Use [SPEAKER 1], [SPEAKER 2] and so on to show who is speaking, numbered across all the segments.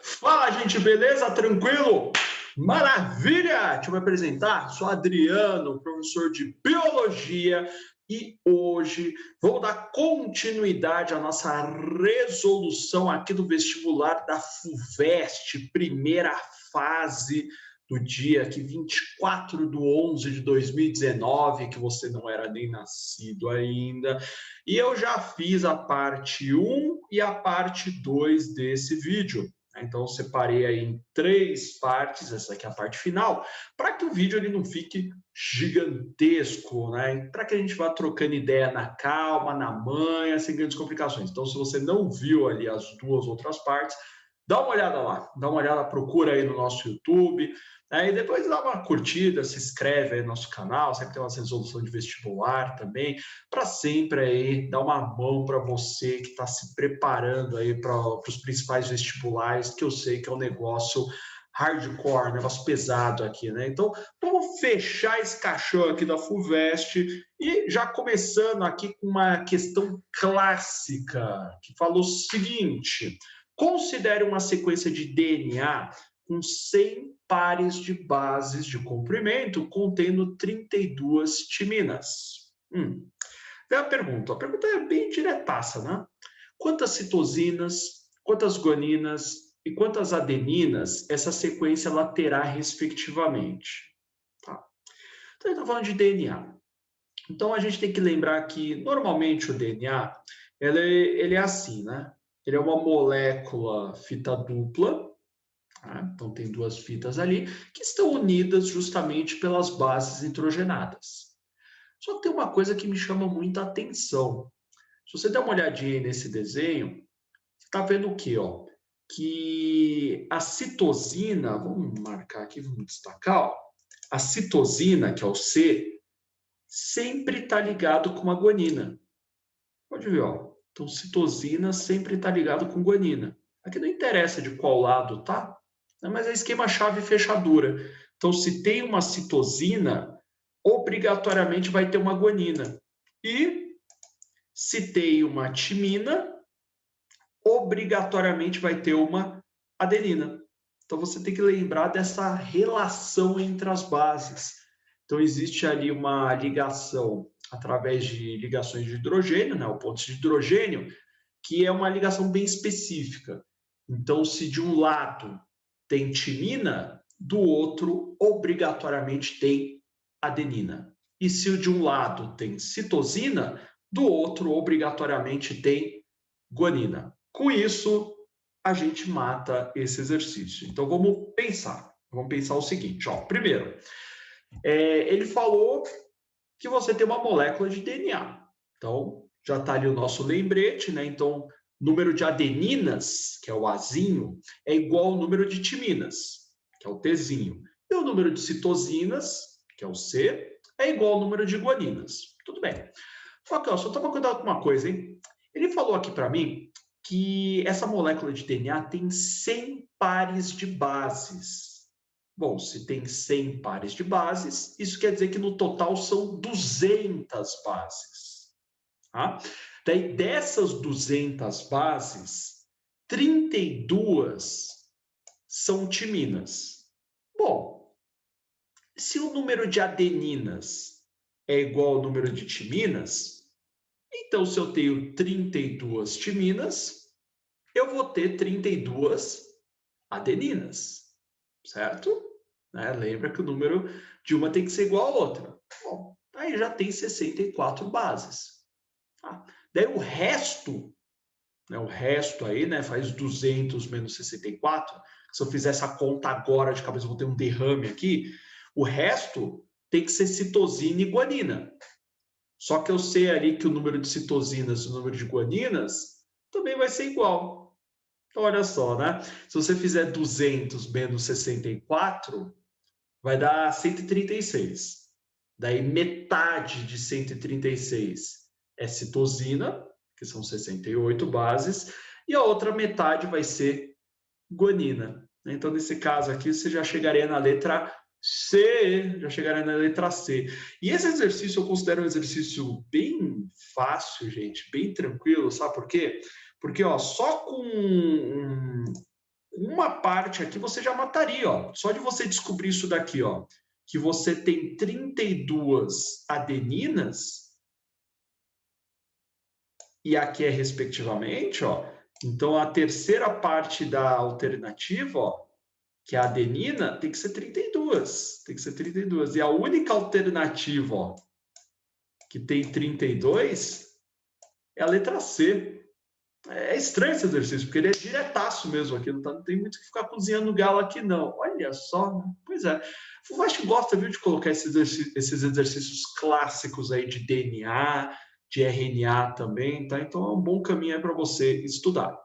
[SPEAKER 1] Fala, gente, beleza? Tranquilo? Maravilha! Deixa eu me apresentar. Sou Adriano, professor de Biologia, e hoje vou dar continuidade à nossa resolução aqui do vestibular da FUVEST, primeira fase do dia aqui, 24/11/2019, que você não era nem nascido ainda. E eu já fiz a parte 1 e a parte 2 desse vídeo. Então, eu separei aí em 3 partes, essa aqui é a parte final, para que o vídeo ele não fique gigantesco, né? Para que a gente vá trocando ideia na calma, na manha, sem grandes complicações. Então, se você não viu ali as 2 outras partes, dá uma olhada lá, dá uma olhada, procura aí no nosso YouTube, aí depois dá uma curtida, se inscreve aí no nosso canal, sempre tem uma resolução de vestibular também, para sempre aí dar uma mão para você que está se preparando aí para os principais vestibulares, que eu sei que é um negócio hardcore, negócio pesado aqui, né? Então, vamos fechar esse caixão aqui da FUVEST e já começando aqui com uma questão clássica, que fala o seguinte: considere uma sequência de DNA com 100 pares de bases de comprimento contendo 32 timinas. Vem a pergunta é bem diretaça, né? Quantas citosinas, quantas guaninas e quantas adeninas essa sequência ela terá respectivamente? Tá. Então, ele está falando de DNA. Então, a gente tem que lembrar que, normalmente, o DNA, ele é assim, né? Ele é uma molécula fita dupla, tá? Então, tem 2 fitas ali, que estão unidas justamente pelas bases nitrogenadas. Só que tem uma coisa que me chama muita atenção. Se você der uma olhadinha aí nesse desenho, você está vendo o quê? Ó? Que a citosina, vamos marcar aqui, vamos destacar, ó, a citosina, que é o C, sempre está ligado com uma guanina. Pode ver, ó. Então, citosina sempre está ligado com guanina. Aqui não interessa de qual lado tá, mas é esquema chave e fechadura. Então, se tem uma citosina, obrigatoriamente vai ter uma guanina. E se tem uma timina, obrigatoriamente vai ter uma adenina. Então, você tem que lembrar dessa relação entre as bases. Então, existe ali uma ligação através de ligações de hidrogênio, né, o ponto de hidrogênio, que é uma ligação bem específica. Então, se de um lado tem timina, do outro, obrigatoriamente, tem adenina. E se de um lado tem citosina, do outro, obrigatoriamente, tem guanina. Com isso, a gente mata esse exercício. Então, vamos pensar. Vamos pensar o seguinte, ó. Primeiro, ele falou que você tem uma molécula de DNA. Então, já está ali o nosso lembrete, né? Então, número de adeninas, que é o Azinho, é igual ao número de timinas, que é o Tzinho. E o número de citosinas, que é o C, é igual ao número de guaninas. Tudo bem. Só que, ó, só toma cuidado com uma coisa, hein? Ele falou aqui para mim que essa molécula de DNA tem 100 pares de bases. Bom, se tem 100 pares de bases, isso quer dizer que no total são 200 bases. Tá? Daí, dessas 200 bases, 32 são timinas. Bom, se o número de adeninas é igual ao número de timinas, então se eu tenho 32 timinas, eu vou ter 32 adeninas, certo? Né? Lembra que o número de uma tem que ser igual à outra. Bom, aí já tem 64 bases. Tá? Daí o resto, né, aí, né, faz 200 menos 64. Se eu fizer essa conta agora de cabeça, eu vou ter um derrame aqui. O resto tem que ser citosina e guanina. Só que eu sei ali que o número de citosinas e o número de guaninas também vai ser igual. Então, olha só, né? Se você fizer 200 menos 64, vai dar 136. Daí, metade de 136 é citosina, que são 68 bases, e a outra metade vai ser guanina. Então, nesse caso aqui, você já chegaria na letra C, já chegaria na letra C. E esse exercício eu considero um exercício bem fácil, gente, bem tranquilo, sabe por quê? Porque ó, só com uma parte aqui você já mataria, ó. Só de você descobrir isso daqui, ó, que você tem 32 adeninas, e aqui é respectivamente, ó. Então, a terceira parte da alternativa, ó, que é a adenina, tem que ser 32. Tem que ser 32. E a única alternativa, ó, que tem 32 é a letra C. É estranho esse exercício, porque ele é diretaço mesmo aqui, não tem muito que ficar cozinhando galo aqui, não. Olha só, né? Pois é. Eu acho que gosta, viu, de colocar esses exercícios clássicos aí de DNA, de RNA também, tá? Então é um bom caminho para você estudar.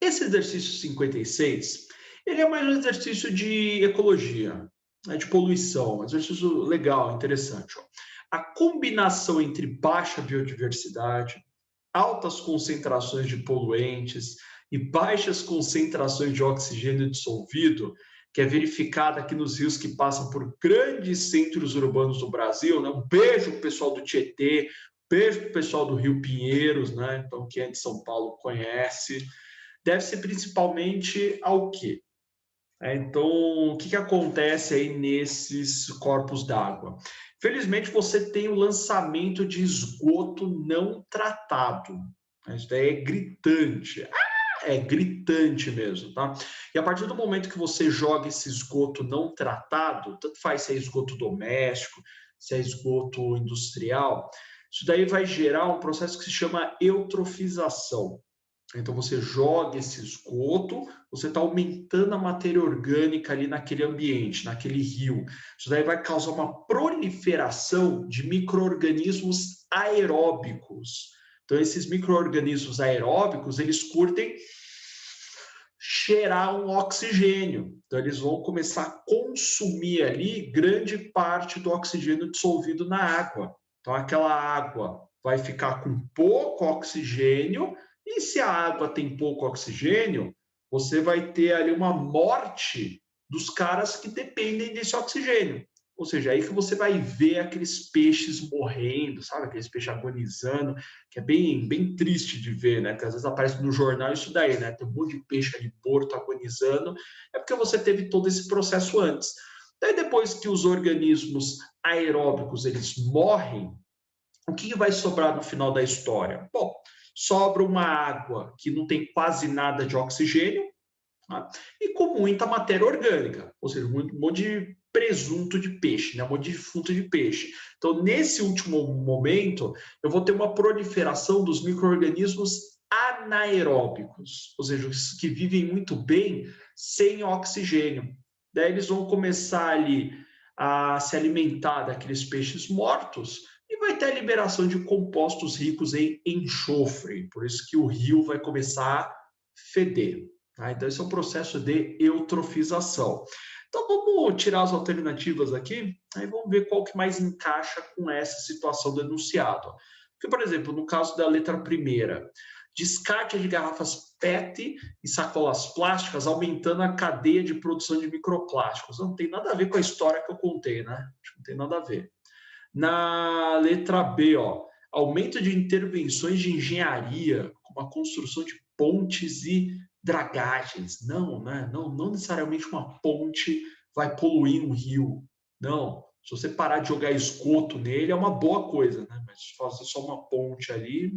[SPEAKER 1] Esse exercício 56, ele é mais um exercício de ecologia, né, de poluição, um exercício legal, interessante. Ó. A combinação entre baixa biodiversidade, altas concentrações de poluentes e baixas concentrações de oxigênio dissolvido, que é verificada aqui nos rios que passam por grandes centros urbanos do Brasil, né? Um beijo para o pessoal do Tietê, beijo para o pessoal do Rio Pinheiros, né? Então, quem é de São Paulo conhece. Deve ser principalmente ao quê? Então, o que acontece aí nesses corpos d'água? Felizmente, você tem o lançamento de esgoto não tratado. Isso daí é gritante. É gritante mesmo, tá? E a partir do momento que você joga esse esgoto não tratado, tanto faz se é esgoto doméstico, se é esgoto industrial, isso daí vai gerar um processo que se chama eutrofização. Então, você joga esse esgoto, você está aumentando a matéria orgânica ali naquele ambiente, naquele rio. Isso daí vai causar uma proliferação de micro-organismos aeróbicos. Então, esses micro-organismos aeróbicos, eles curtem cheirar um oxigênio. Então, eles vão começar a consumir ali grande parte do oxigênio dissolvido na água. Então, aquela água vai ficar com pouco oxigênio, e se a água tem pouco oxigênio, você vai ter ali uma morte dos caras que dependem desse oxigênio. Ou seja, aí que você vai ver aqueles peixes morrendo, sabe? Aqueles peixes agonizando, que é bem triste de ver, né? Que às vezes aparece no jornal isso daí, né? Tem um monte de peixe ali morto, agonizando. É porque você teve todo esse processo antes. Daí depois que os organismos aeróbicos, eles morrem, o que vai sobrar no final da história? Bom, sobra uma água que não tem quase nada de oxigênio, tá? E com muita matéria orgânica, ou seja, um monte de presunto de peixe, né? Um monte de defunto de peixe. Então, nesse último momento, eu vou ter uma proliferação dos micro-organismos anaeróbicos, ou seja, os que vivem muito bem sem oxigênio. Daí eles vão começar ali a se alimentar daqueles peixes mortos e vai ter a liberação de compostos ricos em enxofre. Por isso que o rio vai começar a feder. Tá? Então, esse é um processo de eutrofização. Então, vamos tirar as alternativas aqui, aí vamos ver qual que mais encaixa com essa situação do enunciado. Porque, por exemplo, no caso da letra primeira, descarte de garrafas PET e sacolas plásticas, aumentando a cadeia de produção de microplásticos. Não tem nada a ver com a história que eu contei, né? Não tem nada a ver. Na letra B, ó, aumento de intervenções de engenharia, como a construção de pontes e dragagens. Não, né? Não necessariamente uma ponte vai poluir um rio. Não. Se você parar de jogar esgoto nele, é uma boa coisa, né? Mas fazer só uma ponte ali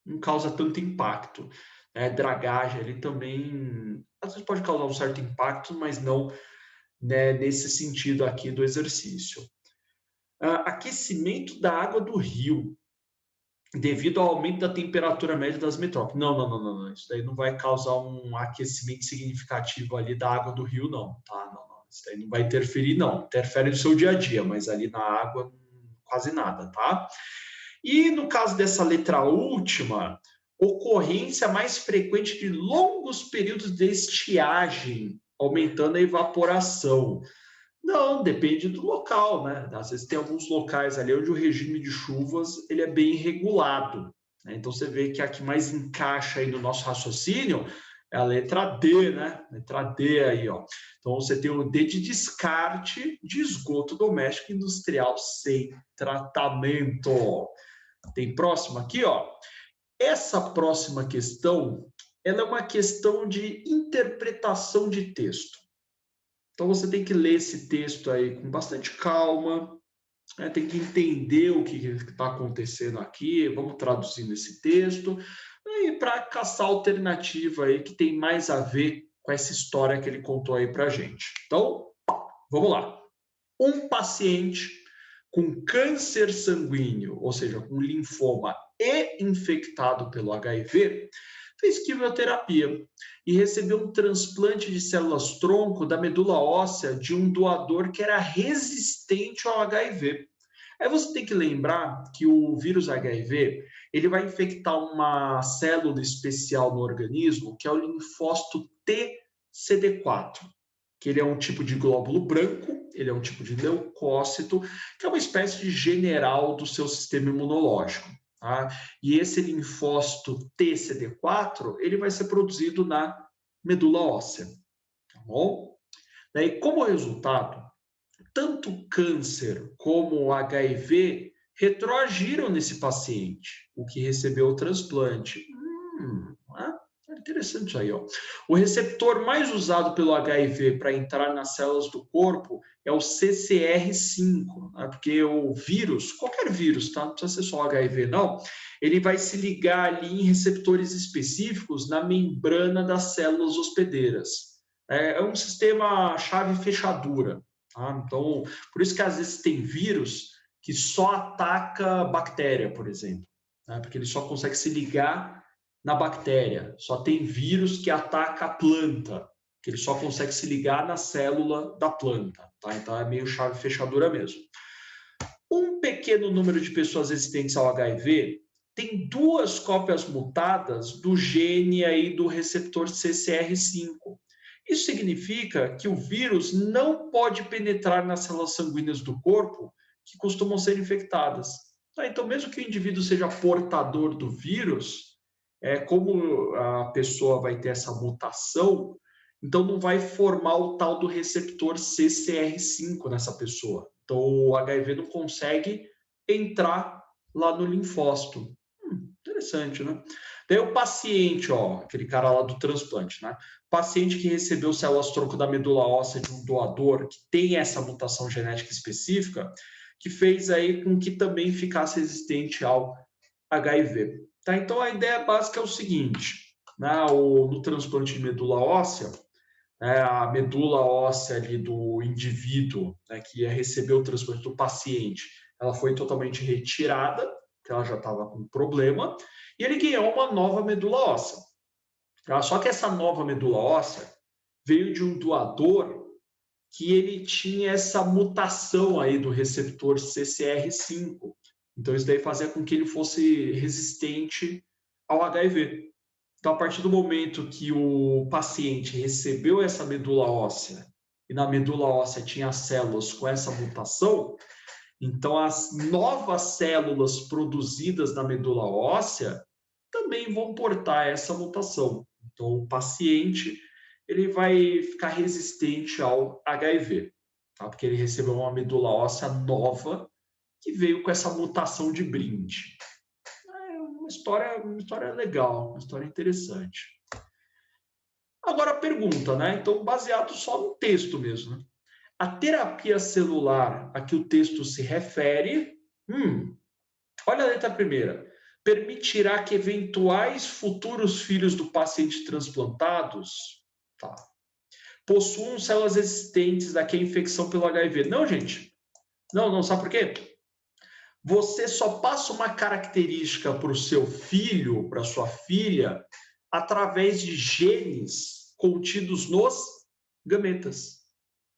[SPEAKER 1] não causa tanto impacto. Dragagem ali também, às vezes pode causar um certo impacto, mas não, né, nesse sentido aqui do exercício. Aquecimento da água do rio devido ao aumento da temperatura média das metrópoles. Não. Isso daí não vai causar um aquecimento significativo ali da água do rio, não, tá? Não. Isso daí não vai interferir, não. Interfere no seu dia a dia, mas ali na água, quase nada, tá? E no caso dessa letra última, ocorrência mais frequente de longos períodos de estiagem, aumentando a evaporação. Não, depende do local, né? Às vezes tem alguns locais ali onde o regime de chuvas ele é bem regulado, né? Então você vê que a que mais encaixa aí no nosso raciocínio é a letra D, né? Letra D aí, ó. Então você tem o D de descarte de esgoto doméstico industrial sem tratamento. Tem próximo aqui, ó. Essa próxima questão ela é uma questão de interpretação de texto. Então você tem que ler esse texto aí com bastante calma, né? Tem que entender o que está acontecendo aqui, vamos traduzindo esse texto, e para caçar alternativa aí que tem mais a ver com essa história que ele contou aí para a gente. Então, vamos lá. Um paciente com câncer sanguíneo, ou seja, com linfoma e infectado pelo HIV, fez quimioterapia e recebeu um transplante de células-tronco da medula óssea de um doador que era resistente ao HIV. Aí você tem que lembrar que o vírus HIV, ele vai infectar uma célula especial no organismo, que é o linfócito TCD4, que ele é um tipo de glóbulo branco, ele é um tipo de leucócito, que é uma espécie de general do seu sistema imunológico. Tá? E esse linfócito TCD4, ele vai ser produzido na medula óssea. Tá bom? Daí, como resultado, tanto câncer como o HIV retroagiram nesse paciente, o que recebeu o transplante. Interessante isso aí, ó. O receptor mais usado pelo HIV para entrar nas células do corpo é o CCR5, né? Porque o vírus, qualquer vírus, tá? Não precisa ser só HIV, não. Ele vai se ligar ali em receptores específicos na membrana das células hospedeiras. É um sistema chave-fechadura. Tá? Então, por isso que às vezes tem vírus que só ataca bactéria, por exemplo, né? Porque ele só consegue se ligar na bactéria. Só tem vírus que ataca a planta, que ele só consegue se ligar na célula da planta. Tá? Então é meio chave-fechadura mesmo. Um pequeno número de pessoas resistentes ao HIV tem duas cópias mutadas do gene aí do receptor CCR5. Isso significa que o vírus não pode penetrar nas células sanguíneas do corpo que costumam ser infectadas. Então, mesmo que o indivíduo seja portador do vírus, como a pessoa vai ter essa mutação, então não vai formar o tal do receptor CCR5 nessa pessoa. Então, o HIV não consegue entrar lá no linfócito. Interessante, né? Daí o paciente, ó, aquele cara lá do transplante, né? Paciente que recebeu células-tronco da medula óssea de um doador que tem essa mutação genética específica, que fez aí com que também ficasse resistente ao HIV. Tá? Então a ideia básica é o seguinte, né? No transplante de medula óssea, né, a medula óssea ali do indivíduo, né, que ia receber o transplante do paciente, ela foi totalmente retirada, porque ela já estava com problema, e ele ganhou uma nova medula óssea. Tá? Só que essa nova medula óssea veio de um doador que ele tinha essa mutação aí do receptor CCR5. Então, isso daí fazia com que ele fosse resistente ao HIV. Então, a partir do momento que o paciente recebeu essa medula óssea e na medula óssea tinha células com essa mutação, então as novas células produzidas na medula óssea também vão portar essa mutação. Então, o paciente ele vai ficar resistente ao HIV, tá? Porque ele recebeu uma medula óssea nova que veio com essa mutação de brinde. É uma história legal, uma história interessante. Agora a pergunta, né? Então, baseado só no texto mesmo, né? A terapia celular a que o texto se refere, olha a letra primeira, permitirá que eventuais futuros filhos do paciente transplantados, tá, possuam células existentes daquela infecção pelo HIV. Não, gente. Não, sabe por quê? Você só passa uma característica para o seu filho, para sua filha, através de genes contidos nos gametas,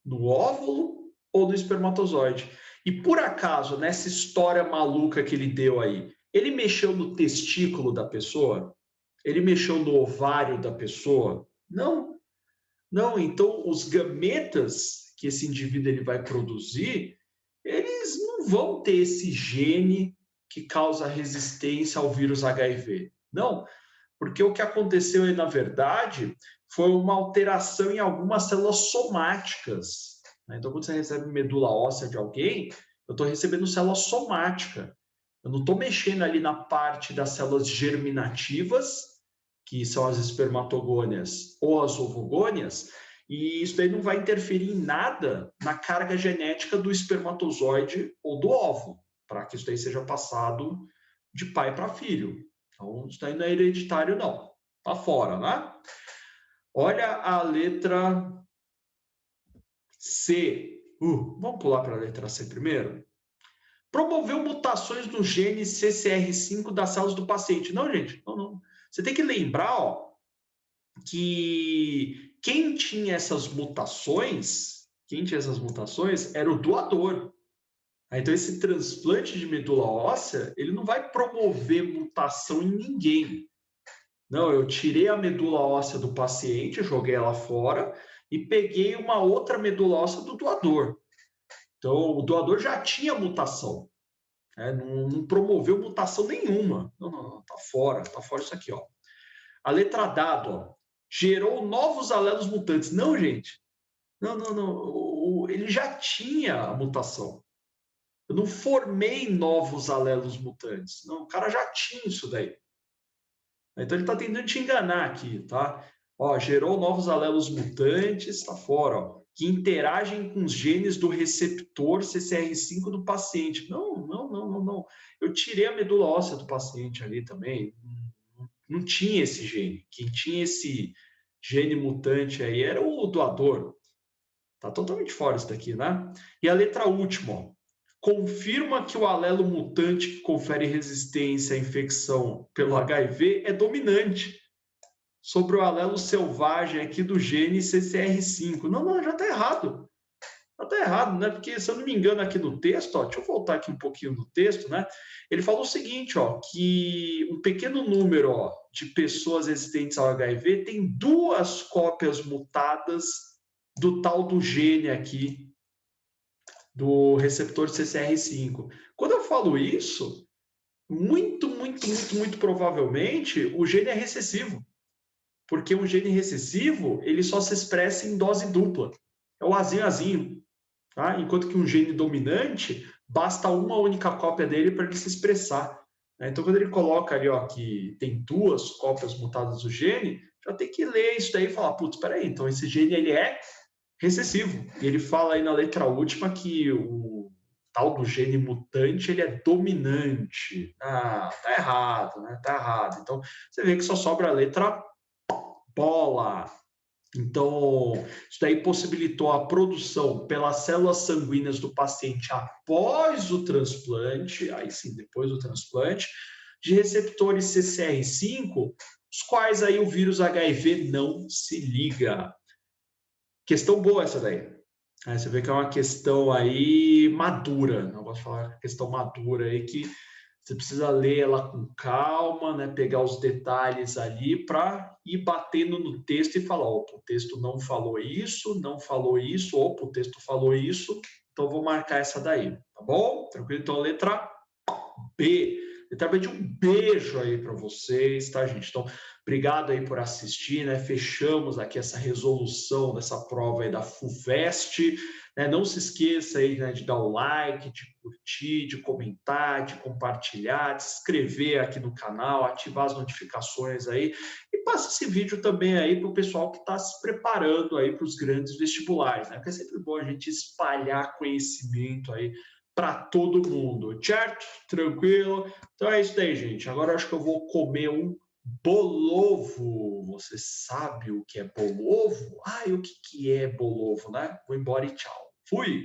[SPEAKER 1] no óvulo ou no espermatozoide. E por acaso, nessa história maluca que ele deu aí, ele mexeu no testículo da pessoa? Ele mexeu no ovário da pessoa? Não. Não, então os gametas que esse indivíduo ele vai produzir, eles não vão ter esse gene que causa resistência ao vírus HIV. Não, porque o que aconteceu aí, na verdade, foi uma alteração em algumas células somáticas. Então, quando você recebe medula óssea de alguém, eu estou recebendo célula somática. Eu não estou mexendo ali na parte das células germinativas, que são as espermatogônias ou as ovogônias, e isso daí não vai interferir em nada na carga genética do espermatozoide ou do óvulo, para que isso daí seja passado de pai para filho. Então, isso daí não é hereditário, não. Tá fora, né? Olha a letra C. Vamos pular para a letra C primeiro? Promoveu mutações no gene CCR5 das células do paciente. Não, gente, não. Você tem que lembrar, ó, que quem tinha essas mutações era o doador. Então, esse transplante de medula óssea, ele não vai promover mutação em ninguém. Não, eu tirei a medula óssea do paciente, joguei ela fora e peguei uma outra medula óssea do doador. Então, o doador já tinha mutação, né? Não promoveu mutação nenhuma. Não, tá fora isso aqui, ó. A letra dado, ó, gerou novos alelos mutantes. Não, gente. Não. Ele já tinha a mutação. Eu não formei novos alelos mutantes. Não, o cara já tinha isso daí. Então ele está tentando te enganar aqui, tá? Ó, gerou novos alelos mutantes, está fora, ó, que interagem com os genes do receptor CCR5 do paciente. Não. Eu tirei a medula óssea do paciente ali também. Não tinha esse gene. Quem tinha esse gene mutante aí era o doador. Tá totalmente fora isso daqui, né? E a letra última, ó, confirma que o alelo mutante que confere resistência à infecção pelo HIV é dominante sobre o alelo selvagem aqui do gene CCR5. Não, já está errado. Já está errado, né? Porque, se eu não me engano, aqui no texto, ó, deixa eu voltar aqui um pouquinho no texto, né? Ele falou o seguinte, ó, que um pequeno número, ó, de pessoas resistentes ao HIV tem 2 cópias mutadas do tal do gene aqui, do receptor CCR5. Quando eu falo isso, muito provavelmente o gene é recessivo, porque um gene recessivo ele só se expressa em dose dupla, é o azinho, tá? Enquanto que um gene dominante basta uma única cópia dele para ele se expressar. Então, quando ele coloca ali, ó, que tem 2 cópias mutadas do gene, já tem que ler isso daí e falar, putz, espera aí, então esse gene ele é recessivo. E ele fala aí na letra última que o tal do gene mutante ele é dominante. Tá errado, né? Tá errado. Então, você vê que só sobra a letra bola. Então, isso daí possibilitou a produção pelas células sanguíneas do paciente após o transplante, aí sim, depois do transplante, de receptores CCR5, os quais aí o vírus HIV não se liga. Questão boa essa daí. Aí você vê que é uma questão aí madura, não posso falar questão madura aí, que você precisa ler ela com calma, né? Pegar os detalhes ali para ir batendo no texto e falar, opa, o texto não falou isso, opa, o texto falou isso, então vou marcar essa daí, tá bom? Tranquilo? Então, letra B. Letra B de um beijo aí para vocês, tá, gente? Então, obrigado aí por assistir, né? Fechamos aqui essa resolução dessa prova aí da FUVEST, né? Não se esqueça aí, né, de dar o like, de curtir, de comentar, de compartilhar, de se inscrever aqui no canal, ativar as notificações aí e passa esse vídeo também aí para o pessoal que está se preparando aí para os grandes vestibulares, né? Porque é sempre bom a gente espalhar conhecimento aí para todo mundo, certo? Tranquilo? Então é isso aí, gente. Agora eu acho que eu vou comer um bolovo. Você sabe o que é bolovo? E o que é bolovo, né? Vou embora e tchau. Fui!